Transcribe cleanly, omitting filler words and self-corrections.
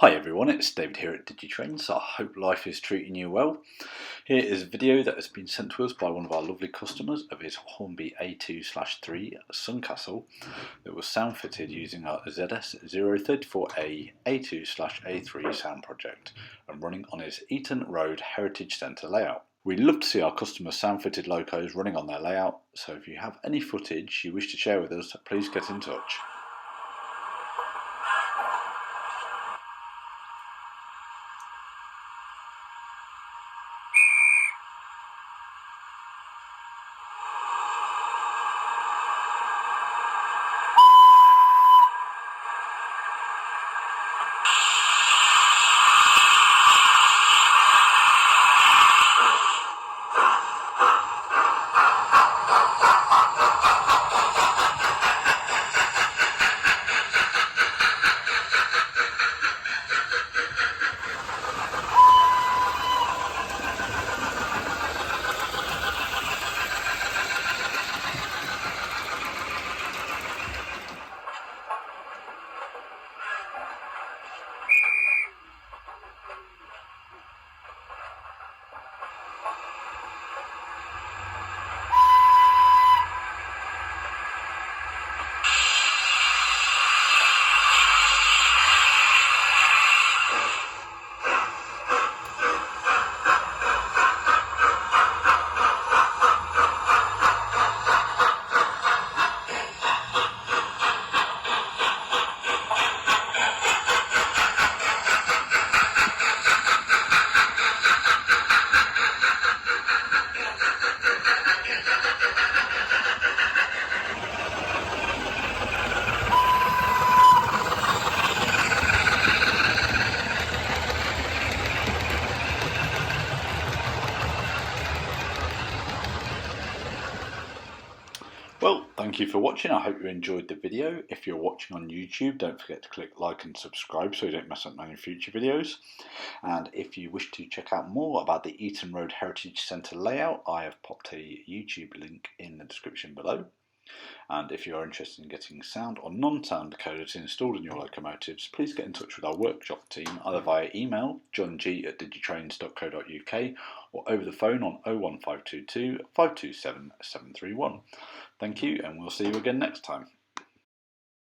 Hi everyone, it's David here at Digitrains. I hope life is treating you well. Here is a video that has been sent to us by one of our lovely customers of his Hornby A2/3 Suncastle that was sound fitted using our ZS034A A2/A3 sound project and running on his Eaton Road Heritage Centre layout. We love to see our customers sound fitted locos running on their layout, so if you have any footage you wish to share with us, please get in touch. Well, thank you for watching. I hope you enjoyed the video. If you're watching on YouTube, don't forget to click like and subscribe so you don't miss out on any future videos. And if you wish to check out more about the Eaton Road Heritage Centre layout, I have popped a YouTube link in the description below. And if you are interested in getting sound or non-sound decoders installed in your locomotives, please get in touch with our workshop team either via email johng@digitrains.co.uk or over the phone on 01522 527 731. Thank you, and we'll see you again next time.